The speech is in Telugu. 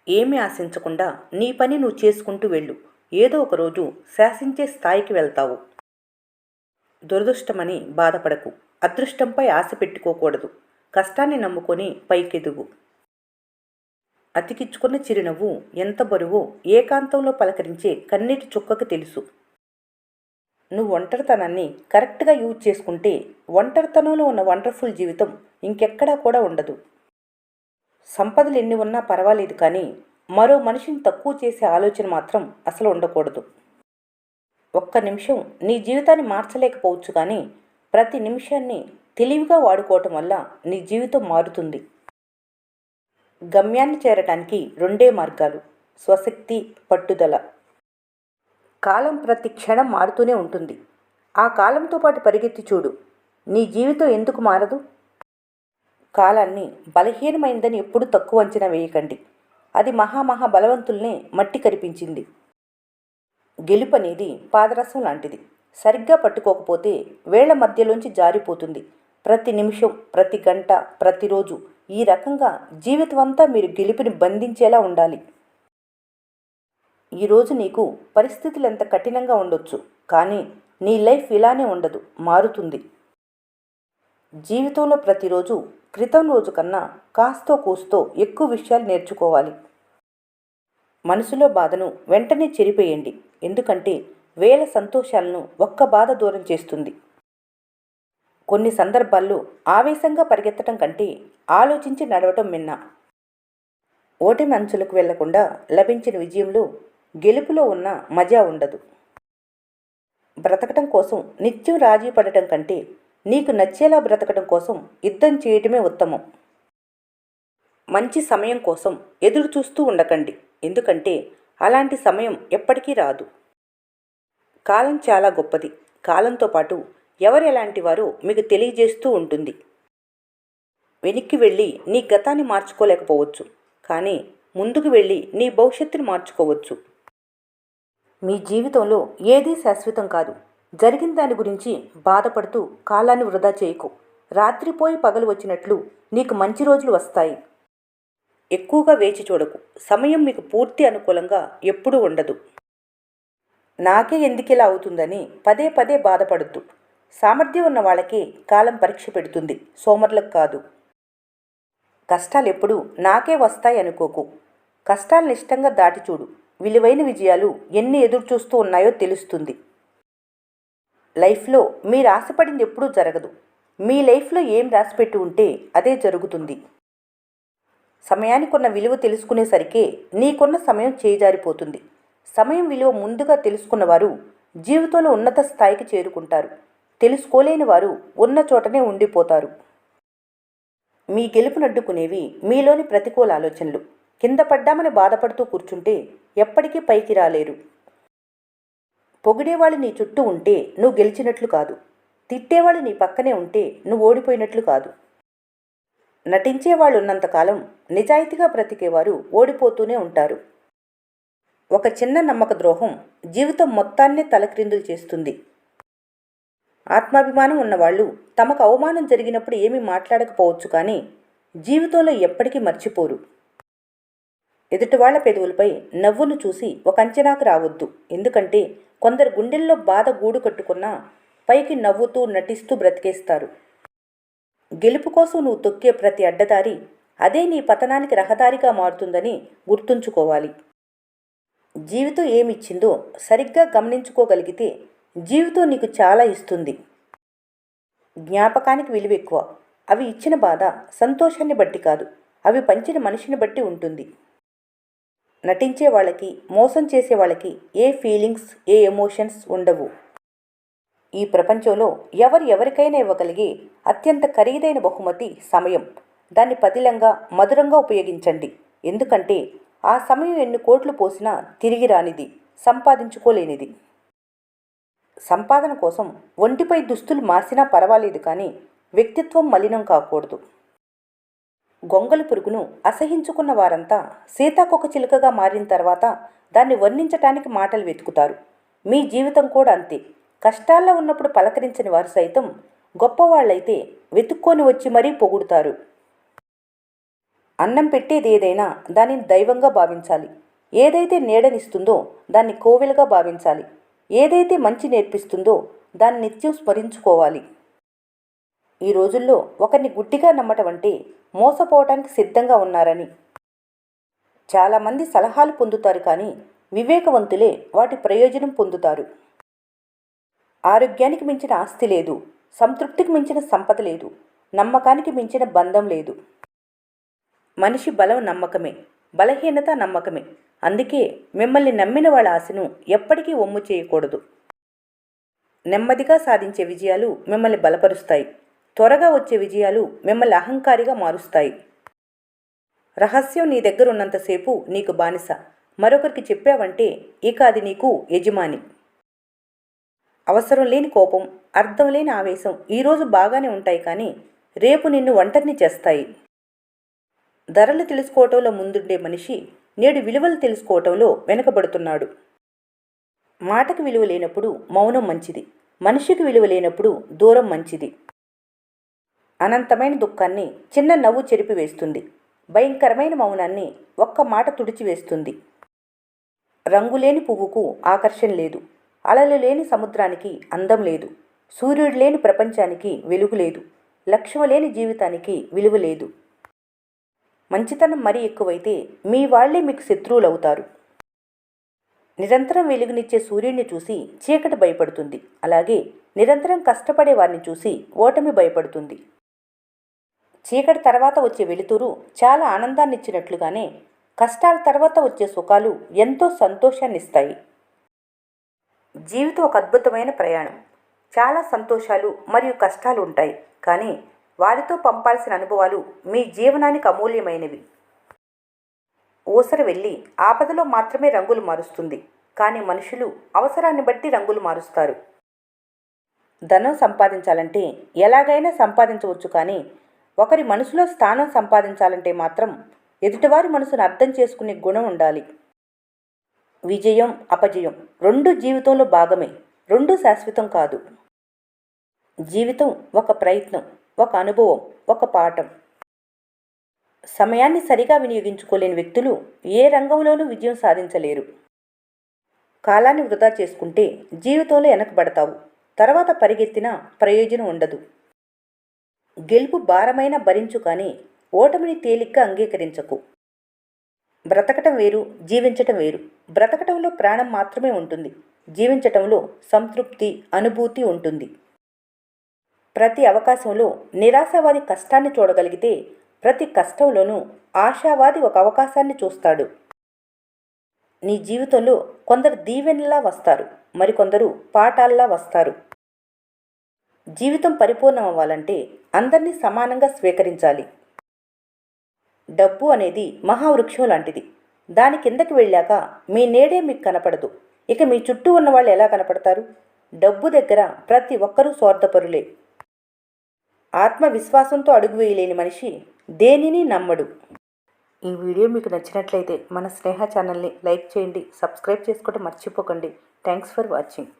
ఏమీ ఆశించకుండా నీ పని నువ్వు చేసుకుంటూ వెళ్ళు. ఏదో ఒకరోజు శాసించే స్థాయికి వెళ్తావు. దురదృష్టమని బాధపడకు. అదృష్టంపై ఆశ పెట్టుకోకూడదు. కష్టాన్ని నమ్ముకొని పైకెదుగు. అతికిచ్చుకున్న చిరునవ్వు ఎంత బరువో ఏకాంతంలో పలకరించే కన్నీటి చుక్కకు తెలుసు. నువ్వు ఒంటరితనాన్ని కరెక్ట్గా యూజ్ చేసుకుంటే ఒంటరితనంలో ఉన్న వండర్ఫుల్ జీవితం ఇంకెక్కడా కూడా ఉండదు. సంపదలు ఎన్ని ఉన్నా పర్వాలేదు, కానీ మరో మనిషిని తక్కువ చేసే ఆలోచన మాత్రం అసలు ఉండకూడదు. ఒక్క నిమిషం నీ జీవితాన్ని మార్చలేకపోవచ్చు, కానీ ప్రతి నిమిషాన్ని తెలివిగా వాడుకోవటం వల్ల నీ జీవితం మారుతుంది. గమ్యాన్ని చేరటానికి రెండే మార్గాలు: స్వశక్తి, పట్టుదల. కాలం ప్రతి క్షణం మారుతూనే ఉంటుంది. ఆ కాలంతో పాటు పరిగెత్తి చూడు. నీ జీవితం ఎందుకు మారదు? కాలాన్ని బలహీనమైందని ఎప్పుడూ తక్కువ అంచనా వేయకండి. అది మహా బలవంతుల్నే మట్టి కరిపించింది. గెలుపు అనేది పాదరసం లాంటిది. సరిగ్గా పట్టుకోకపోతే వేళ్ల మధ్యలోంచి జారిపోతుంది. ప్రతి నిమిషం, ప్రతి గంట, ప్రతిరోజు ఈ రకంగా జీవితం అంతా మీరు గెలుపుని బంధించేలా ఉండాలి. ఈరోజు నీకు పరిస్థితులు ఎంత కఠినంగా ఉండొచ్చు, కానీ నీ లైఫ్ ఇలానే ఉండదు, మారుతుంది. జీవితంలో ప్రతిరోజు క్రితం రోజు కన్నా కాస్తో కూస్తో ఎక్కువ విషయాలు నేర్చుకోవాలి. మనసులో బాధను వెంటనే చెరిపేయండి, ఎందుకంటే వేల సంతోషాలను ఒక్క బాధ దూరం చేస్తుంది. కొన్ని సందర్భాల్లో ఆవేశంగా పరిగెత్తడం కంటే ఆలోచించి నడవటం మిన్న. ఓటమి అంచులకు వెళ్లకుండా లభించిన విజయంలో గెలుపులో ఉన్న మజా ఉండదు. బ్రతకటం కోసం నిత్యం రాజీ పడటం కంటే నీకు నచ్చేలా బ్రతకటం కోసం యుద్ధం చేయటమే ఉత్తమం. మంచి సమయం కోసం ఎదురు చూస్తూ ఉండకండి, ఎందుకంటే అలాంటి సమయం ఎప్పటికీ రాదు. కాలం చాలా గొప్పది. కాలంతో పాటు ఎవరు ఎలాంటి వారో మీకు తెలియజేస్తూ ఉంటుంది. వెనక్కి వెళ్ళి నీ గతాన్ని మార్చుకోలేకపోవచ్చు, కానీ ముందుకు వెళ్ళి నీ భవిష్యత్తుని మార్చుకోవచ్చు. మీ జీవితంలో ఏదీ శాశ్వతం కాదు. జరిగిన దాని గురించి బాధపడుతూ కాలాన్ని వృధా చేయకు. రాత్రిపోయి పగలు వచ్చినట్లు నీకు మంచి రోజులు వస్తాయి. ఎక్కువగా వేచి చూడకు. సమయం మీకు పూర్తి అనుకూలంగా ఎప్పుడూ ఉండదు. నాకే ఎందుకిలా అవుతుందని పదే పదే బాధపడద్దు. సామర్థ్యం ఉన్న వాళ్ళకే కాలం పరీక్ష పెడుతుంది, సోమరులకు కాదు. కష్టాలు ఎప్పుడూ నాకే వస్తాయి అనుకోకు. కష్టాలను ఇష్టంగా దాటి చూడు. విలువైన విజయాలు ఎన్ని ఎదురు చూస్తూ ఉన్నాయో తెలుస్తుంది. లైఫ్లో మీరు ఆశపడింది ఎప్పుడూ జరగదు. మీ లైఫ్లో ఏం రాసిపెట్టి ఉంటే అదే జరుగుతుంది. సమయానికున్న విలువ తెలుసుకునేసరికే నీకున్న సమయం చేజారిపోతుంది. సమయం విలువ ముందుగా తెలుసుకున్నవారు జీవితంలో ఉన్నత స్థాయికి చేరుకుంటారు. తెలుసుకోలేని వారు ఉన్న చోటనే ఉండిపోతారు. మీ గెలుపునడ్డుకునేవి మీలోని ప్రతికూల ఆలోచనలు. కింద పడ్డామని బాధపడుతూ కూర్చుంటే ఎప్పటికీ పైకి రాలేరు. పొగిడేవాళ్ళు నీ చుట్టూ ఉంటే నువ్వు గెలిచినట్లు కాదు. తిట్టేవాళ్ళు నీ పక్కనే ఉంటే నువ్వు ఓడిపోయినట్లు కాదు. నటించేవాళ్ళు ఉన్నంతకాలం నిజాయితీగా బ్రతికేవారు ఓడిపోతూనే ఉంటారు. ఒక చిన్న నమ్మక ద్రోహం జీవితం మొత్తాన్నే తలక్రిందులు చేస్తుంది. ఆత్మాభిమానం ఉన్నవాళ్ళు తమకు అవమానం జరిగినప్పుడు ఏమీ మాట్లాడకపోవచ్చు, కానీ జీవితంలో ఎప్పటికీ మర్చిపోరు. ఎదుటివాళ్ల పెదవులపై నవ్వును చూసి ఒక అంచనాకు రావద్దు, ఎందుకంటే కొందరు గుండెల్లో బాధ గూడు కట్టుకున్నా పైకి నవ్వుతూ నటిస్తూ బ్రతికేస్తారు. గెలుపు కోసం నువ్వు తొక్కే ప్రతి అడ్డదారి అదే నీ పతనానికి రహదారిగా మారుతుందని గుర్తుంచుకోవాలి. జీవితం ఏమిచ్చిందో సరిగ్గా గమనించుకోగలిగితే జీవితం నీకు చాలా ఇస్తుంది. జ్ఞాపకానికి విలువ ఎక్కువ. అవి ఇచ్చిన బాధ సంతోషాన్ని బట్టి కాదు, అవి పంచిన మనిషిని బట్టి ఉంటుంది. నటించే వాళ్ళకి, మోసం చేసే వాళ్ళకి ఏ ఫీలింగ్స్, ఏ ఎమోషన్స్ ఉండవు. ఈ ప్రపంచంలో ఎవరికైనా ఇవ్వగలిగే అత్యంత ఖరీదైన బహుమతి సమయం. దాన్ని పదిలంగా, మధురంగా ఉపయోగించండి, ఎందుకంటే ఆ సమయం ఎన్ని కోట్లు పోసినా తిరిగి రానిది, సంపాదించుకోలేనిది. సంపాదన కోసం ఒంటిపై దుస్తులు మార్చినా పర్వాలేదు, కానీ వ్యక్తిత్వం మలినం కాకూడదు. గొంగలి పురుగును అసహించుకున్న వారంతా సీతాకొక చిలుకగా మారిన తర్వాత దాన్ని వర్ణించటానికి మాటలు వెతుకుతారు. మీ జీవితం కూడా అంతే. కష్టాల్లో ఉన్నప్పుడు పలకరించని వారు సైతం గొప్పవాళ్ళైతే వెతుక్కొని వచ్చి మరీ పొగుడుతారు. అన్నం పెట్టేది ఏదైనా దానిని దైవంగా భావించాలి. ఏదైతే నీడనిస్తుందో దాన్ని కోవెలుగా భావించాలి. ఏదైతే మంచి నేర్పిస్తుందో దాన్ని నిత్యం స్మరించుకోవాలి. ఈ రోజుల్లో ఒకరిని గుడ్డిగా నమ్మటం అంటే మోసపోవటానికి సిద్ధంగా ఉన్నారని. చాలామంది సలహాలు పొందుతారు కానీ వివేకవంతులే వాటి ప్రయోజనం పొందుతారు. ఆరోగ్యానికి మించిన ఆస్తి లేదు, సంతృప్తికి మించిన సంపద లేదు, నమ్మకానికి మించిన బంధం లేదు. మనిషి బలం నమ్మకమే, బలహీనత నమ్మకమే. అందుకే మిమ్మల్ని నమ్మిన వాళ్ళ ఆశను ఎప్పటికీ ఒమ్ము చేయకూడదు. నెమ్మదిగా సాధించే విజయాలు మిమ్మల్ని బలపరుస్తాయి. త్వరగా వచ్చే విజయాలు మిమ్మల్ని అహంకారిగా మారుస్తాయి. రహస్యం నీ దగ్గర ఉన్నంతసేపు నీకు బానిస. మరొకరికి చెప్పావంటే ఇక అది నీకు యజమాని. అవసరం లేని కోపం, అర్థం లేని ఆవేశం ఈరోజు బాగానే ఉంటాయి కానీ రేపు నిన్ను ఒంటరిని చేస్తాయి. ధరలు తెలుసుకోవటంలో ముందుండే మనిషి నేడు విలువలు తెలుసుకోవటంలో వెనుకబడుతున్నాడు. మాటకు విలువ లేనప్పుడు మౌనం మంచిది, మనిషికి విలువ లేనప్పుడు దూరం మంచిది. అనంతమైన దుఃఖాన్ని చిన్న నవ్వు చెరిపివేస్తుంది. భయంకరమైన మౌనాన్ని ఒక్క మాట తుడిచివేస్తుంది. రంగులేని పువ్వుకు ఆకర్షణ లేదు, అలలు లేని సముద్రానికి అందం లేదు, సూర్యుడు లేని ప్రపంచానికి వెలుగు లేదు, లక్ష్యం లేని జీవితానికి విలువ లేదు. మంచితనం మరీ ఎక్కువైతే మీ వాళ్లే మీకు శత్రువులవుతారు. నిరంతరం వెలుగునిచ్చే సూర్యుడిని చూసి చీకటి భయపడుతుంది. అలాగే నిరంతరం కష్టపడే వారిని చూసి ఓటమి భయపడుతుంది. చీకటి తర్వాత వచ్చే వెలుతురు చాలా ఆనందాన్నిచ్చినట్లుగానే కష్టాల తర్వాత వచ్చే సుఖాలు ఎంతో సంతోషాన్నిస్తాయి. జీవితం ఒక అద్భుతమైన ప్రయాణం. చాలా సంతోషాలు మరియు కష్టాలు ఉంటాయి, కానీ వారితో పంపాల్సిన అనుభవాలు మీ జీవనానికి అమూల్యమైనవి. ఊసర వెళ్ళి ఆపదలో మాత్రమే రంగులు మారుస్తుంది, కానీ మనుషులు అవసరాన్ని బట్టి రంగులు మారుస్తారు. ధనం సంపాదించాలంటే ఎలాగైనా సంపాదించవచ్చు, కానీ ఒకరి మనసులో స్థానం సంపాదించాలంటే మాత్రం ఎదుటివారి మనసును అర్థం చేసుకునే గుణం ఉండాలి. విజయం, అపజయం రెండూ జీవితంలో భాగమే, రెండూ శాశ్వతం కాదు. జీవితం ఒక ప్రయత్నం, ఒక అనుభవం, ఒక పాఠం. సమయాన్ని సరిగా వినియోగించుకోలేని వ్యక్తులు ఏ రంగంలోనూ విజయం సాధించలేరు. కాలాన్ని వృధా చేసుకుంటే జీవితంలో వెనకబడతావు. తర్వాత పరిగెత్తినా ప్రయోజనం ఉండదు. గెలుపు భారమైన భరించు కానీ ఓటమిని తేలిగ్గా అంగీకరించకు. బ్రతకటం వేరు, జీవించటం వేరు. బ్రతకటంలో ప్రాణం మాత్రమే ఉంటుంది, జీవించటంలో సంతృప్తి, అనుభూతి ఉంటుంది. ప్రతి అవకాశంలో నిరాశావాది కష్టాన్ని చూడగలిగితే ప్రతి కష్టంలోనూ ఆశావాది ఒక అవకాశాన్ని చూస్తాడు. నీ జీవితంలో కొందరు దీవెనలా వస్తారు, మరికొందరు పాఠాల్లా వస్తారు. జీవితం పరిపూర్ణం అవ్వాలంటే అందరినీ సమానంగా స్వీకరించాలి. డబ్బు అనేది మహావృక్షం లాంటిది. దాని కిందకి వెళ్ళాక మీ నీడే మీకు కనపడదు. ఇక మీ చుట్టూ ఉన్న వాళ్ళు ఎలా కనపడతారు? డబ్బు దగ్గర ప్రతి ఒక్కరూ స్వార్థపరులే. ఆత్మవిశ్వాసంతో అడుగు వేయలేని మనిషి దేనిని నమ్మడు. ఈ వీడియో మీకు నచ్చినట్లయితే మన స్నేహ ఛానల్ని లైక్ చేయండి, సబ్స్క్రైబ్ చేసుకోవడం మర్చిపోకండి. Thanks for watching.